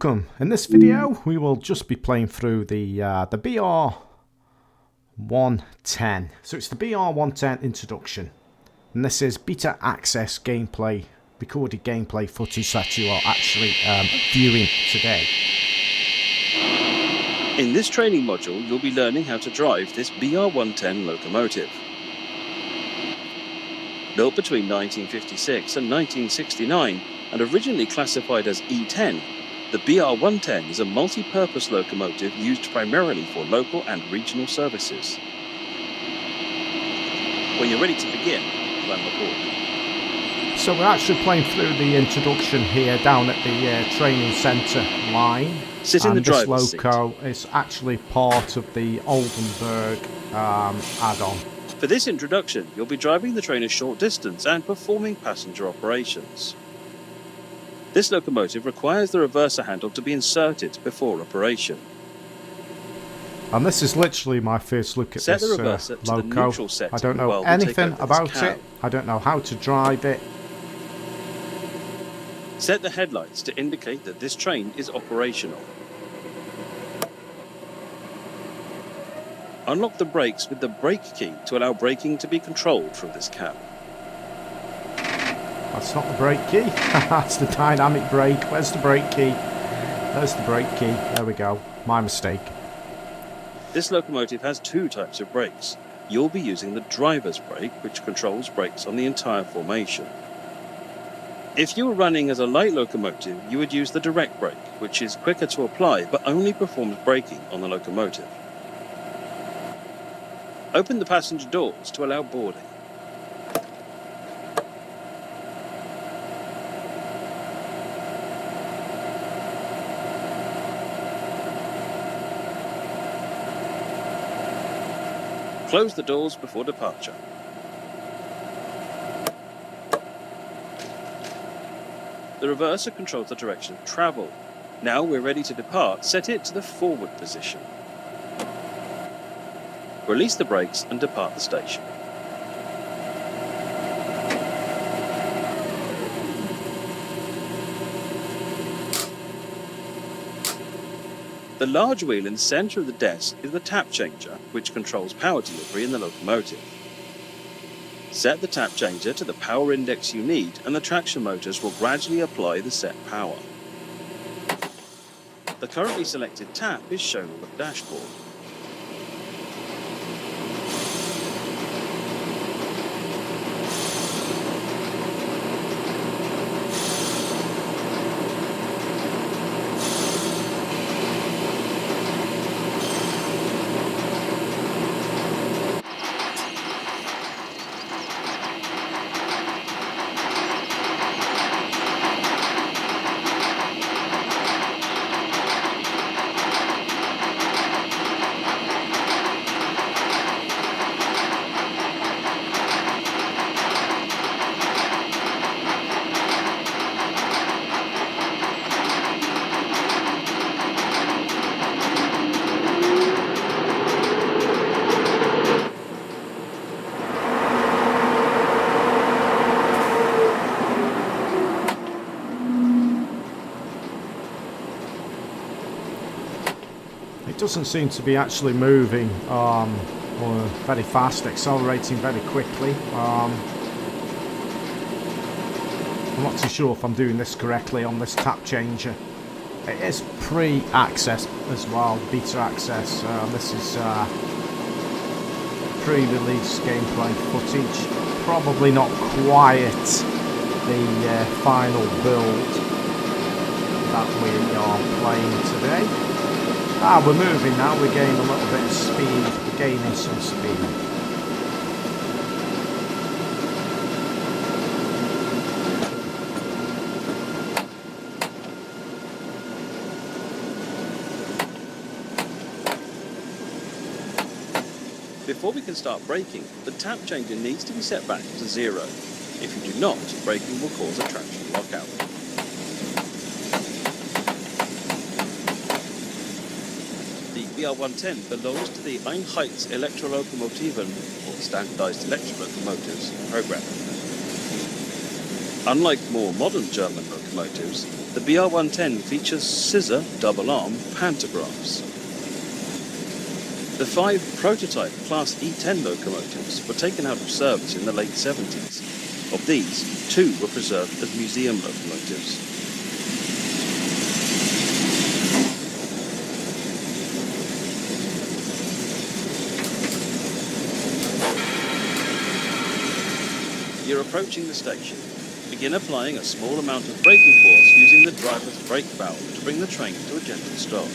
welcome. In this video we will just be playing through the BR110. So it's the BR110 introduction, and this is beta access gameplay, recorded gameplay footage that you are actually viewing today. In this training module you'll be learning how to drive this BR110 locomotive. Built between 1956 and 1969 and originally classified as E10, the BR110 is a multi-purpose locomotive used primarily for local and regional services. When you're ready to begin, climb aboard. So we're actually playing through the introduction here down at the training centre line. Sit in the driver's seat. This loco is actually part of the Oldenburg add-on. For this introduction, you'll be driving the train a short distance and performing passenger operations. This locomotive requires the reverser handle to be inserted before operation. And this is literally my first look at Set this the reverser to loco. the neutral setting. I don't know anything about it. I don't know how to drive it. Set the headlights to indicate that this train is operational. Unlock the brakes with the brake key to allow braking to be controlled from this cab. That's not the brake key. That's the dynamic brake. Where's the brake key? There's the brake key. There we go. My mistake. This locomotive has two types of brakes. You'll be using the driver's brake, which controls brakes on the entire formation. If you were running as a light locomotive, you would use the direct brake, which is quicker to apply but only performs braking on the locomotive. Open the passenger doors to allow boarding. Close the doors before departure. The reverser controls the direction of travel. Now we're ready to depart, set it to the forward position. Release the brakes and depart the station. The large wheel in the centre of the desk is the tap changer, which controls power delivery in the locomotive. Set the tap changer to the power index you need and the traction motors will gradually apply the set power. The currently selected tap is shown on the dashboard. It doesn't seem to be actually moving or very fast, accelerating very quickly. I'm not too sure if I'm doing this correctly on this tap changer. It is pre-access as well, beta access. This is pre-release gameplay footage. Probably not quite the final build that we are playing today. We're moving now, we're gaining a little bit of speed, we're gaining some speed. Before we can start braking, the tap changer needs to be set back to 0. If you do not, braking will cause a traction lockout. BR110 belongs to the Einheits Elektrolokomotiven, or Standardized Electric Locomotives, program. Unlike more modern German locomotives, the BR110 features scissor double-arm pantographs. The 5 prototype Class E10 locomotives were taken out of service in the late 70s. Of these, 2 were preserved as museum locomotives. You're approaching the station. Begin applying a small amount of braking force using the driver's brake valve to bring the train to a gentle stop.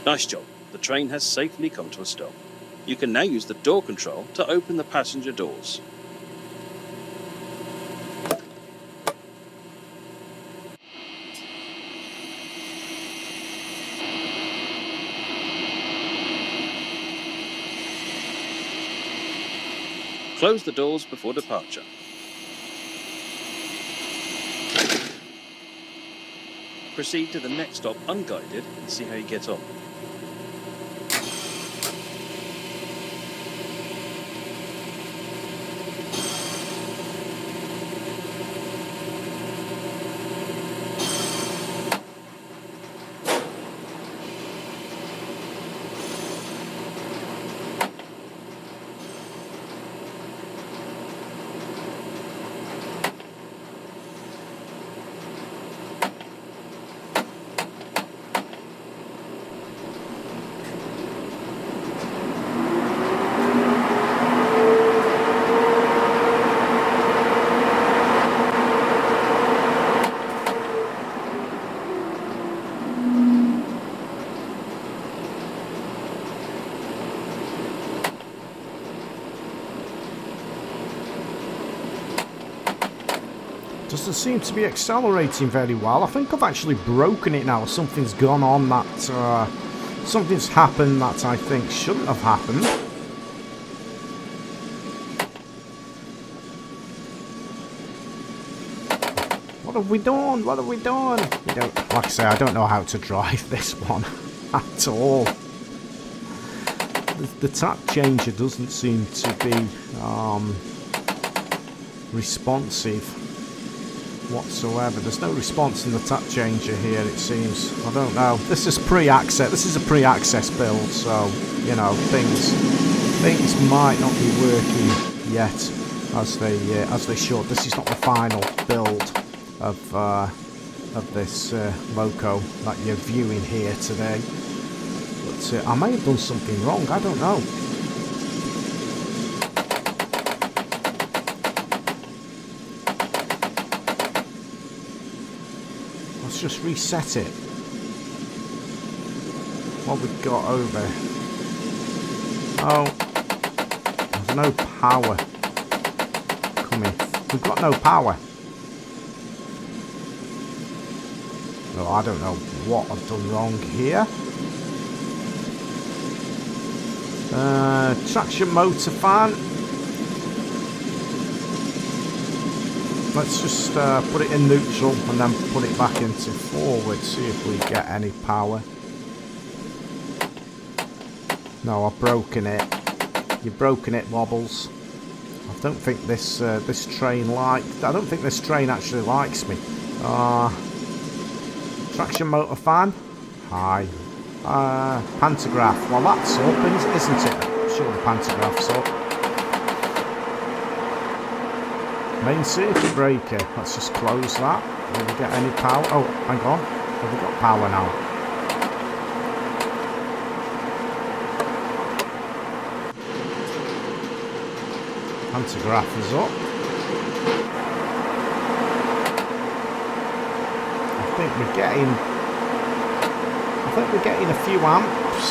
Nice job. The train has safely come to a stop. You can now use the door control to open the passenger doors. Close the doors before departure. Proceed to the next stop unguided and see how you get on. Doesn't seem to be accelerating very well. I think I've actually broken it now. Something's gone on that... something's happened that I think shouldn't have happened. What have we done? What have we done? We don't, like I say, I don't know how to drive this one at all. The tap changer doesn't seem to be responsive whatsoever. There's no response in the tap changer here, it seems. I don't know. This is pre-access. This is a pre-access build, so you know things might not be working yet as they should. This is not the final build of this loco that you're viewing here today. But I may have done something wrong. I don't know. Let's just reset it. What we've got over. Oh, there's no power coming. We've got no power. So I don't know what I've done wrong here. Traction motor fan. Let's just put it in neutral and then put it back into forward. See if we get any power. No, I've broken it. You've broken it, Wobbles. I don't think this this train I don't think this train actually likes me. Traction motor fan. Hi. Pantograph. Well, that's up, isn't it? I'm sure the pantograph's up. Main circuit breaker. Let's just close that. Will we get any power? Oh, hang on. Have we got power now? Pantograph is up. I think we're getting a few amps.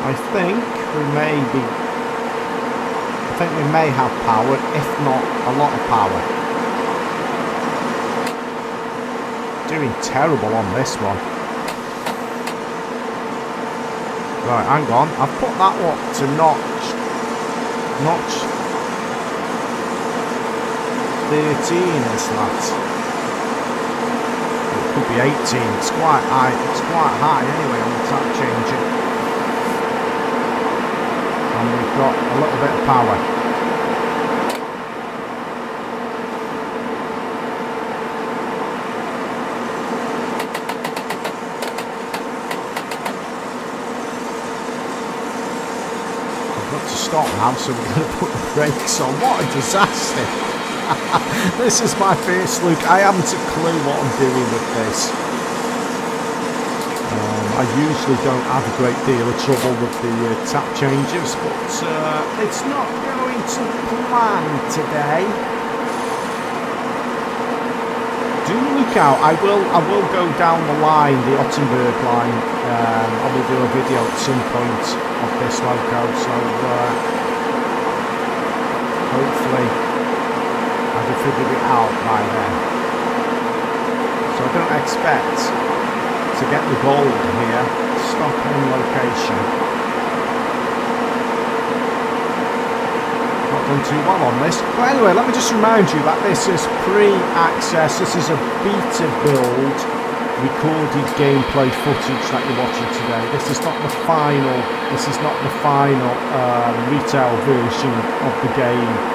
I think we may have power, if not a lot of power. Doing terrible on this one. Right, hang on. I've put that up to notch 13 is that. It could be 18. It's quite high. It's quite high anyway on the tap changer. And we've got a little bit of power. I've got to stop now, so we're going to put the brakes on. What a disaster! This is my first look. I haven't a clue what I'm doing with this. I usually don't have a great deal of trouble with the tap changes, but it's not going to plan today. Do look out. I will go down the line, the Oldenburg line. I will do a video at some point of this loco, so hopefully I've figured it out by then. So I don't expect to get the gold here. Stop on location. Not done too well on this. But anyway, let me just remind you that this is pre-access. This is a beta build recorded gameplay footage that you're watching today. This is not the final. This is not the final retail version of the game.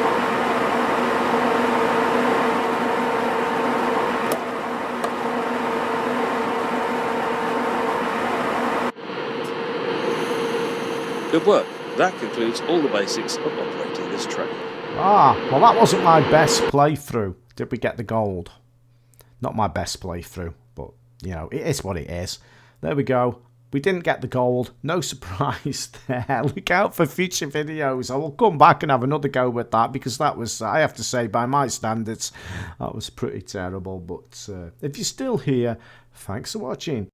Good work. That concludes all the basics of operating this train. Well that wasn't my best playthrough. Did we get the gold? Not my best playthrough, but you know, it is what it is. There we go. We didn't get the gold. No surprise there. Look out for future videos. I will come back and have another go with that, because that was, I have to say, by my standards, that was pretty terrible. But if you're still here, thanks for watching.